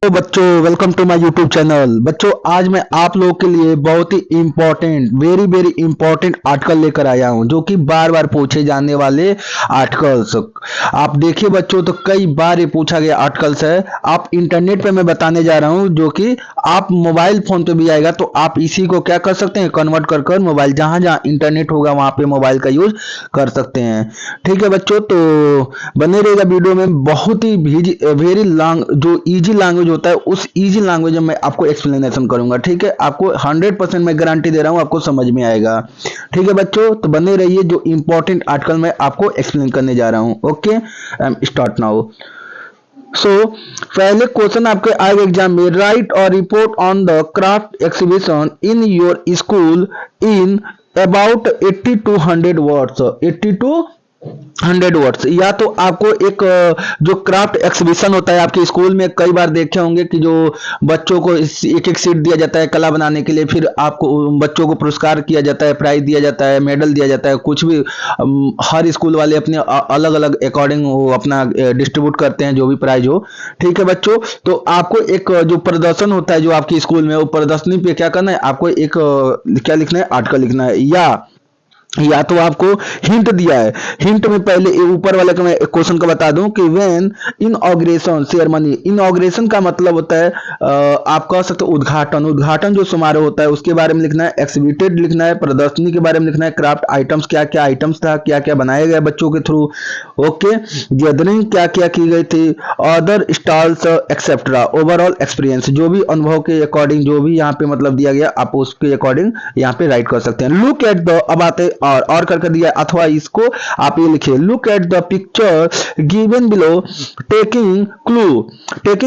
तो बच्चों welcome to my YouTube channel. बच्चों आज मैं आप लोगों के लिए बहुत ही important very very important article लेकर आया हूं जो कि बार बार पूछे जाने वाले आर्टिकल्स। आप देखिए बच्चों, तो कई बार ये पूछा गया आर्टिकल्स है। आप इंटरनेट पे मैं बताने जा रहा हूं जो कि आप मोबाइल फोन पे भी आएगा, तो आप इसी को क्या कर सकते हैं, कन्वर्ट कर कर मोबाइल जहां जहां इंटरनेट होगा वहां पे मोबाइल का यूज कर सकते हैं। ठीक है बच्चों, तो बने रहेगा वीडियो में। बहुत ही वेरी लॉन्ग जो इजी लैंग्वेज होता है उस इजी लैंग्वेज में मैं आपको एक्सप्लेनेशन करूंगा। ठीक है, आपको 100% मैं गारंटी दे रहा हूं आपको समझ में आएगा। ठीक है बच्चों, तो बने रहिए, जो इंपॉर्टेंट आर्टिकल मैं आपको एक्सप्लेन करने जा रहा हूं। Okay, start now. सो पहले क्वेश्चन आपके आएगा एग्जाम में, राइट और report on the craft exhibition in your school in about 80 to 100 words. 80 to 100 words. या तो आपको एक जो क्राफ्ट एक्सिबिशन होता है आपके स्कूल में, कई बार देखे होंगे कि जो बच्चों को एक एक सीट दिया जाता है कला बनाने के लिए, फिर आपको बच्चों को पुरस्कार किया जाता है, प्राइज दिया जाता है, मेडल दिया जाता है, कुछ भी। हर स्कूल वाले अपने अलग अलग अकॉर्डिंग वो अपना डिस्ट्रीब्यूट करते हैं जो भी प्राइज हो। ठीक है बच्चों, तो आपको एक जो प्रदर्शन होता है जो आपके स्कूल में, वो प्रदर्शनी पे क्या करना है, आपको एक क्या लिखना है, आर्टिकल लिखना है। या तो आपको हिंट दिया है। हिंट में पहले ऊपर वाले का मैं क्वेश्चन का बता दूं कि व्हेन इनॉग्रेशन सेरेमनी। इनॉग्रेशन का मतलब होता है आप कह सकते हो उद्घाटन। उद्घाटन जो समारोह होता है उसके बारे में लिखना है। एक्सिबिटेड लिखना है, प्रदर्शनी के बारे में लिखना है, क्राफ्ट आइटम्स क्या क्या आइटम्स था, क्या क्या बनाया गया बच्चों के थ्रू। ओके, गैदरिंग क्या क्या की गई थी, other stalls etcetera, overall experience, जो भी अनुभव के अकॉर्डिंग जो भी यहाँ पे मतलब दिया गया आप उसके अकॉर्डिंग यहाँ पे राइट कर सकते हैं। लुक एट द, अब आते और करके दिया, अथवा इसको आप ये लिखिए, look at the picture given below taking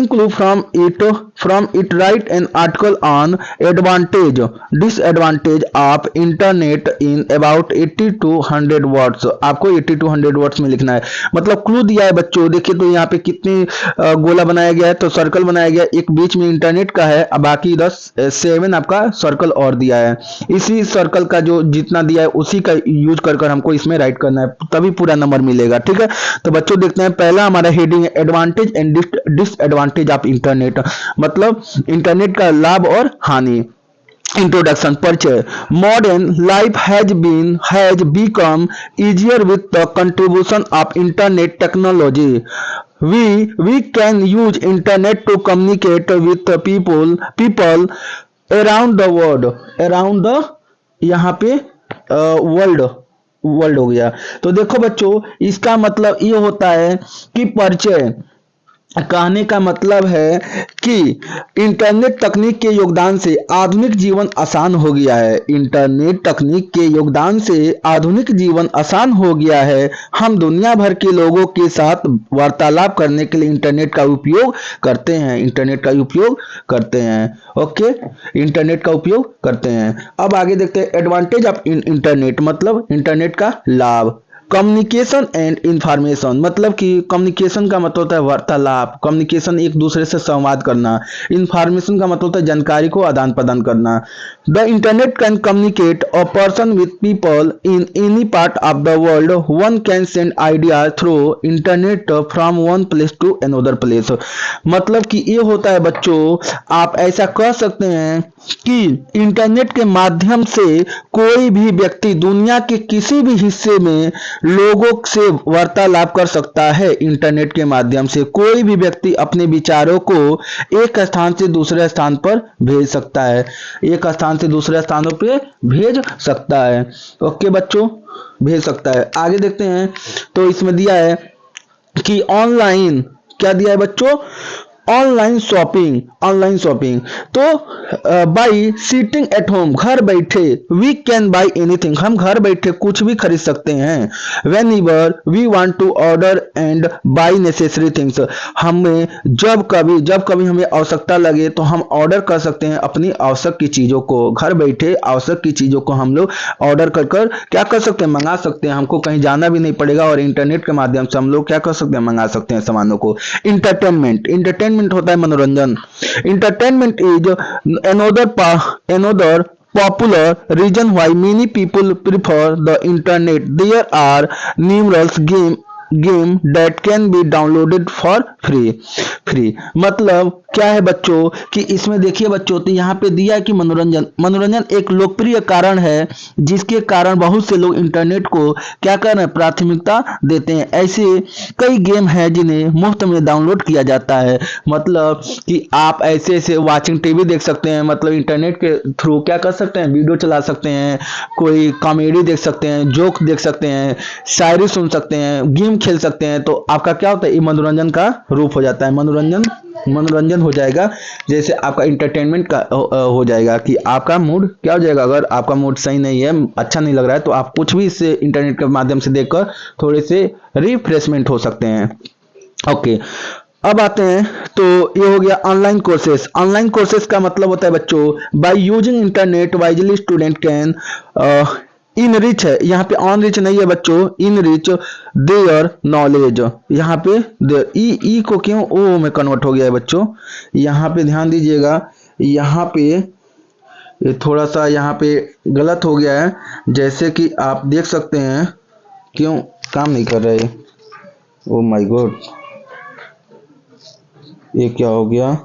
clue from it right an article on advantage disadvantage of internet in about 80 to 100 words. आपको 80 to 100 वर्ड्स में लिखना है। मतलब क्लू दिया है बच्चों, देखिए तो यहाँ पे कितने गोला बनाया गया है, तो सर्कल बनाया गया, एक बीच में इंटरनेट का है, अब बाकी 7 आपका सर्कल और दिया है। इसी सर्कल का जो जितना दिया है उसी का यूज कर कर हमको इसमें राइट करना है, तभी पूरा नंबर मिलेगा। ठीक है, तो बच्चों देखते हैं, पहला हमारा हेडिंग है advantage and disadvantage of internet, मतलब इंटरनेट का लाभ और हानि। इंट्रोडक्शन, परिचय। Modern life has become easier with the contribution of internet technology. We can use internet to communicate with the people around the world, around the, यहाँ पे world world हो गया। तो देखो बच्चों, इसका मतलब ये होता है कि परिचय कहने का मतलब है कि इंटरनेट तकनीक के योगदान से आधुनिक जीवन आसान हो गया है। इंटरनेट तकनीक के योगदान से आधुनिक जीवन आसान हो गया है। हम दुनिया भर के लोगों के साथ वार्तालाप करने के लिए इंटरनेट का उपयोग करते हैं। इंटरनेट का उपयोग करते हैं। ओके, इंटरनेट का उपयोग करते हैं। अब आगे देखते हैं, एडवांटेज ऑफ इंटरनेट मतलब इंटरनेट का लाभ। कम्युनिकेशन एंड इंफॉर्मेशन, मतलब कि कम्युनिकेशन का मतलब होता है वार्तालाप, कम्युनिकेशन एक दूसरे से संवाद करना। इंफॉर्मेशन का मतलब होता है जानकारी को आदान प्रदान करना। The internet can communicate a person with people in any part of the world. One can send idea through internet from one place to another place. मतलब कि ये होता है बच्चों, आप ऐसा कह सकते हैं कि इंटरनेट के माध्यम से कोई भी व्यक्ति दुनिया के किसी भी हिस्से में लोगों से वार्तालाप कर सकता है। इंटरनेट के माध्यम से कोई भी व्यक्ति अपने विचारों को एक स्थान से दूसरे स्थान पर भेज सकता है, एक स्थान से दूसरे स्थानों पे भेज सकता है। ओके बच्चों, भेज सकता है। आगे देखते हैं, तो इसमें दिया है कि ऑनलाइन, क्या दिया है बच्चों, ऑनलाइन शॉपिंग। ऑनलाइन शॉपिंग तो बाई सिटिंग एट होम, घर बैठे, वी कैन बाई एनीथिंग, हम घर बैठे कुछ भी खरीद सकते हैं। Whenever we want to order and buy necessary things, हमें जब कभी हमें आवश्यकता लगे तो हम ऑर्डर कर सकते हैं अपनी आवश्यक की चीजों को। घर बैठे आवश्यक की चीजों को हम लोग ऑर्डर कर कर क्या कर सकते हैं, मंगा सकते हैं। हमको कहीं जाना भी नहीं पड़ेगा और इंटरनेट के माध्यम से हम लोग क्या कर सकते हैं, मंगा सकते हैं सामानों को। इंटरटेनमेंट होता है मनोरंजन। Entertainment is another popular reason why many people prefer the internet. There are numerous game that can be downloaded for free मतलब क्या है बच्चों कि इसमें देखिए बच्चों, तो यहाँ पे दिया है कि मनोरंजन एक लोकप्रिय कारण है जिसके कारण बहुत से लोग इंटरनेट को क्या कर रहे हैं, प्राथमिकता देते हैं। ऐसे कई गेम हैं जिन्हें मुफ्त में डाउनलोड किया जाता है। मतलब कि आप ऐसे ऐसे वाचिंग टीवी देख सकते हैं, मतलब इंटरनेट के थ्रू क्या कर सकते हैं, वीडियो चला सकते हैं, कोई कॉमेडी देख सकते हैं, जोक देख सकते हैं, शायरी सुन सकते हैं, गेम खेल सकते हैं। तो आपका क्या होता है, ये मनोरंजन का रूप हो जाता है। मनोरंजन हो जाएगा, जैसे आपका इंटरटेनमेंट का हो जाएगा कि आपका मूड क्या हो जाएगा। अगर आपका मूड सही नहीं है, अच्छा नहीं लग रहा है, तो आप कुछ भी इससे इंटरनेट के माध्यम से देखकर थोड़े से रिफ्रेशमेंट हो सकते हैं। ओके, अब आते हैं, तो ये हो गया ऑनलाइन कोर्सेस। ऑनलाइन कोर्सेस का मतलब होता है बच्चों, by using internet wisely student can in rich है, यहाँ पे ऑन रिच नहीं है बच्चों, इन रिच देयर नॉलेज। यहाँ पे ई को क्यों ओ में कन्वर्ट हो गया है बच्चों, यहाँ पे ध्यान दीजिएगा। यहाँ पे ये थोड़ा सा यहाँ पे गलत हो गया है, जैसे कि आप देख सकते हैं। क्यों काम नहीं कर रहे, ओ माय गॉड, ये क्या हो गया,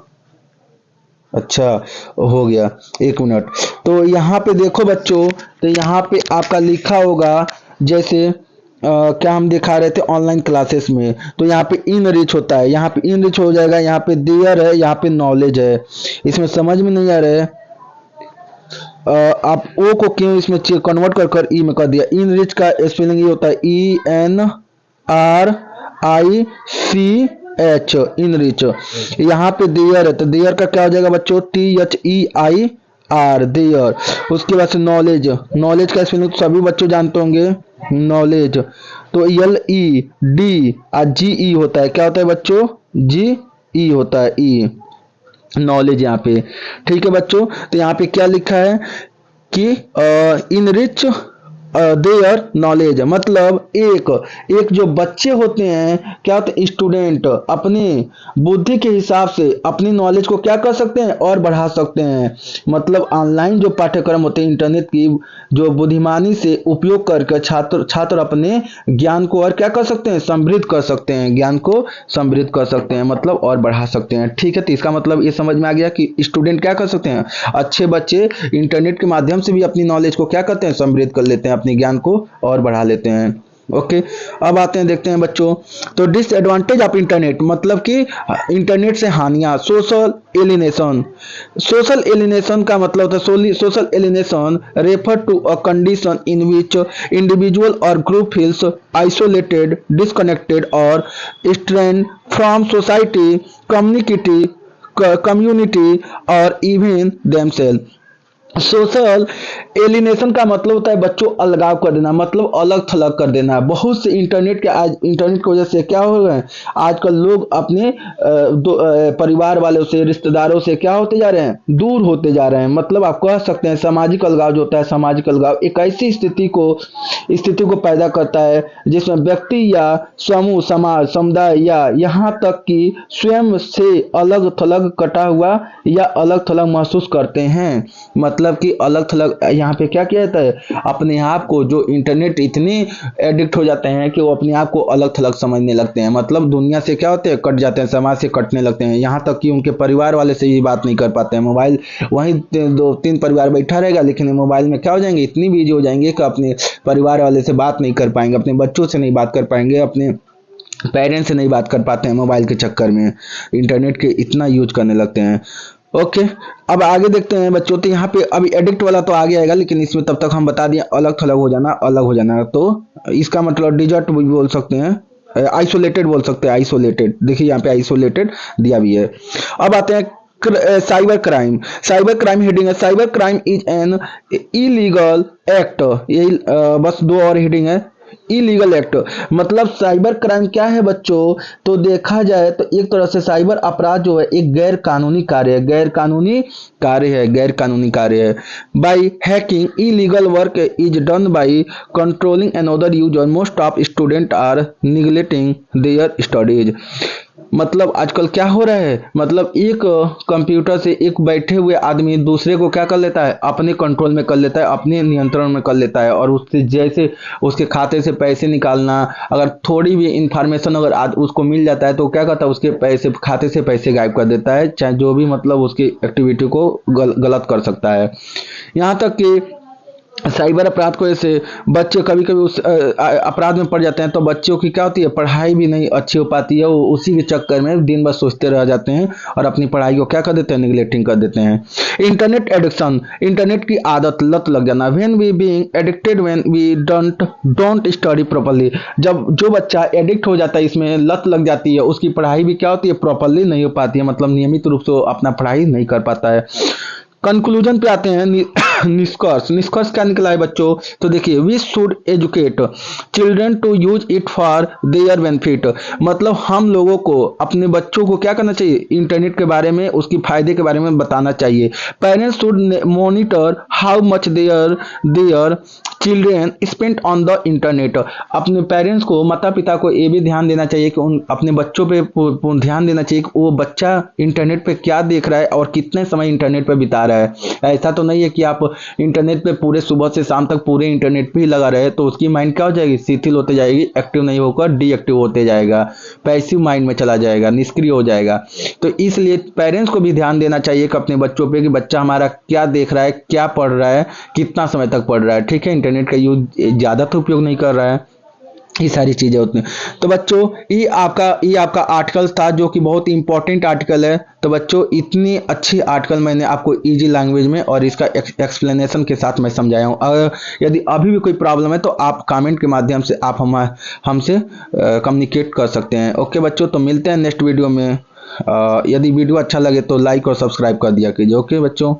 अच्छा हो गया, एक मिनट। तो यहाँ पे देखो बच्चों, तो यहाँ पे आपका लिखा होगा, जैसे क्या हम दिखा रहे थे ऑनलाइन क्लासेस में, तो यहाँ पे इन रिच होता है, यहाँ पे इन रिच हो जाएगा, यहाँ पे देयर है, यहाँ पे नॉलेज है। इसमें समझ में नहीं आ रहा है, आप ओ को क्यों इसमें कन्वर्ट कर कर ई में कर दिया। इन रिच का स्पेलिंग ये होता है ENRICH, इन रिच। यहाँ पे देयर है, तो देयर का क्या हो जाएगा बच्चों, THEIR, देयर। उसके बाद से नॉलेज, नॉलेज का स्पेलिंग सभी बच्चों जानते होंगे, नॉलेज। तो LEDGE होता है, क्या होता है बच्चों, GE होता है, ई, नॉलेज यहाँ पे। ठीक है बच्चों, तो यहाँ पे क्या लिखा है कि इन रिच देयर नॉलेज, मतलब एक जो बच्चे होते हैं, क्या होते हैं, स्टूडेंट अपनी बुद्धि के हिसाब से अपनी नॉलेज को क्या कर सकते हैं, और बढ़ा सकते हैं। मतलब ऑनलाइन जो पाठ्यक्रम होते हैं, इंटरनेट की जो बुद्धिमानी से उपयोग करके छात्र अपने ज्ञान को और क्या कर सकते हैं, समृद्ध कर सकते हैं, ज्ञान को समृद्ध कर सकते हैं, मतलब और बढ़ा सकते हैं। ठीक है, तो इसका मतलब ये समझ में आ गया कि स्टूडेंट क्या कर सकते हैं, अच्छे बच्चे इंटरनेट के माध्यम से भी अपनी नॉलेज को क्या करते हैं, समृद्ध कर लेते हैं, अपने ज्ञान को और बढ़ा लेते हैं। ओके, अब आते हैं, देखते हैं बच्चों, तो डिसएडवांटेज ऑफ इंटरनेट, मतलब कि इंटरनेट से हानियां। सोशल एलिनेशन का मतलब होता है, social alienation refer to a condition in which individual और ग्रुप फील्स आइसोलेटेड, डिस्कनेक्टेड और स्ट्रेन फ्रॉम सोसाइटी, कम्युनिटी और इवन देमसेल्फ। सोशल एलिनेशन का मतलब होता है बच्चों अलगाव कर देना, मतलब अलग थलग कर देना। बहुत से इंटरनेट की वजह से क्या हो रहे हैं, आजकल लोग अपने परिवार वालों से, रिश्तेदारों से क्या होते जा रहे हैं, दूर होते जा रहे हैं। मतलब आप कह सकते हैं सामाजिक अलगाव जो होता है, सामाजिक अलगाव एक ऐसी स्थिति को पैदा करता है जिसमें व्यक्ति या समूह, समाज, समुदाय या यहाँ तक कि स्वयं से अलग थलग, कटा हुआ या अलग थलग महसूस करते हैं। मतलब कि अलग थलग, यहाँ पे क्या किया जाता है, अपने आप को, जो इंटरनेट इतने एडिक्ट हो जाते हैं कि वो अपने आप को अलग थलग समझने लगते हैं। मतलब दुनिया से क्या होते हैं, कट जाते हैं, समाज से कटने लगते हैं, यहाँ तक कि उनके परिवार वाले से ही बात नहीं कर पाते हैं। मोबाइल, वहीं 2-3 परिवार बैठा रहेगा, लेकिन मोबाइल में क्या हो जाएंगे, इतनी बिजी हो जाएंगे कि अपने परिवार वाले से बात नहीं कर पाएंगे, अपने बच्चों से नहीं बात कर पाएंगे, अपने पेरेंट्स से नहीं बात कर पाते हैं। मोबाइल के चक्कर में इंटरनेट के इतना यूज करने लगते हैं। ओके, अब आगे देखते हैं बच्चों, तो यहाँ पे अभी एडिक्ट वाला तो आगे आएगा, लेकिन इसमें तब तक हम बता दिए अलग थलग हो जाना, अलग हो जाना। तो इसका मतलब डिजर्ट भी बोल सकते हैं, आइसोलेटेड बोल सकते हैं, आइसोलेटेड। देखिए यहाँ पे आइसोलेटेड दिया भी है। अब आते हैं cyber crime. Cyber crime heading है, cyber crime is an illegal act. यही बस 2 और हेडिंग है, इलीगल एक्ट। मतलब साइबर क्राइम क्या है बच्चों, तो देखा जाए तो एक तरह से साइबर अपराध जो है एक गैर कानूनी कार्य है, गैर कानूनी कार्य है। By hacking illegal work is done by controlling another user, most of student are neglecting their studies. मतलब आजकल क्या हो रहा है, मतलब एक कंप्यूटर से एक बैठे हुए आदमी दूसरे को क्या कर लेता है, अपने कंट्रोल में कर लेता है, अपने नियंत्रण में कर लेता है, और उससे जैसे उसके खाते से पैसे निकालना, अगर थोड़ी भी इंफॉर्मेशन अगर उसको मिल जाता है तो क्या करता है, उसके पैसे खाते से पैसे गायब कर देता है, चाहे जो भी मतलब उसकी एक्टिविटी को गलत कर सकता है। यहाँ तक कि साइबर अपराध को ऐसे बच्चे कभी कभी उस अपराध में पड़ जाते हैं, तो बच्चों की क्या होती है, पढ़ाई भी नहीं अच्छी हो पाती है, वो उसी के चक्कर में दिन भर सोचते रह जाते हैं और अपनी पढ़ाई को क्या कर देते हैं, निगलेक्टिंग कर देते हैं। इंटरनेट एडिक्शन, इंटरनेट की आदत, लत लग जाना। When we being addicted, when we don't study properly, जब जो बच्चा एडिक्ट हो जाता है, इसमें लत लग जाती है, उसकी पढ़ाई भी क्या होती है, प्रॉपर्ली नहीं हो पाती है, मतलब नियमित रूप से अपना पढ़ाई नहीं कर पाता है। कंक्लूजन पे आते हैं, निष्कर्ष। निष्कर्ष क्या निकला है बच्चों, तो देखिए, we should educate children to use it for their benefit, मतलब हम लोगों को अपने बच्चों को क्या करना चाहिए, इंटरनेट के बारे में, उसकी फायदे के बारे में बताना चाहिए। Parents should monitor how much their their children spend on the internet, अपने पेरेंट्स को, माता पिता को ये भी ध्यान देना चाहिए कि उन अपने बच्चों पे ध्यान देना चाहिए कि वो बच्चा इंटरनेट पे क्या देख रहा है और कितने समय इंटरनेट पे बिता रहा है। ऐसा तो नहीं है कि आप इंटरनेट पे पूरे सुबह से शाम तक पूरे इंटरनेट पे ही लगा रहे, तो उसकी माइंड क्या हो जाएगी, शिथिल होते जाएगी, एक्टिव नहीं होकर डीएक्टिव होते जाएगा, पैसिव माइंड में चला जाएगा, निष्क्रिय हो जाएगा। तो इसलिए पेरेंट्स को भी ध्यान देना चाहिए कि अपने बच्चों पे कि बच्चा हमारा क्या देख रहा है, क्या पढ़ रहा है, कितना समय तक पढ़ रहा है, ठीक है, इंटरनेट का यूज ज़्यादा तो उपयोग नहीं कर रहा है, ये सारी चीज़ें होती हैं। तो बच्चों, ये आपका आर्टिकल था जो कि बहुत इंपॉर्टेंट आर्टिकल है। तो बच्चों, इतनी अच्छी आर्टिकल मैंने आपको इजी लैंग्वेज में और इसका एक्सप्लेनेशन के साथ मैं समझाया हूँ। अगर यदि अभी भी कोई प्रॉब्लम है तो आप कमेंट के माध्यम से आप हमसे कम्युनिकेट कर सकते हैं। ओके बच्चों, तो मिलते हैं नेक्स्ट वीडियो में। यदि वीडियो अच्छा लगे तो लाइक और सब्सक्राइब कर दिया कीजिए। ओके बच्चों।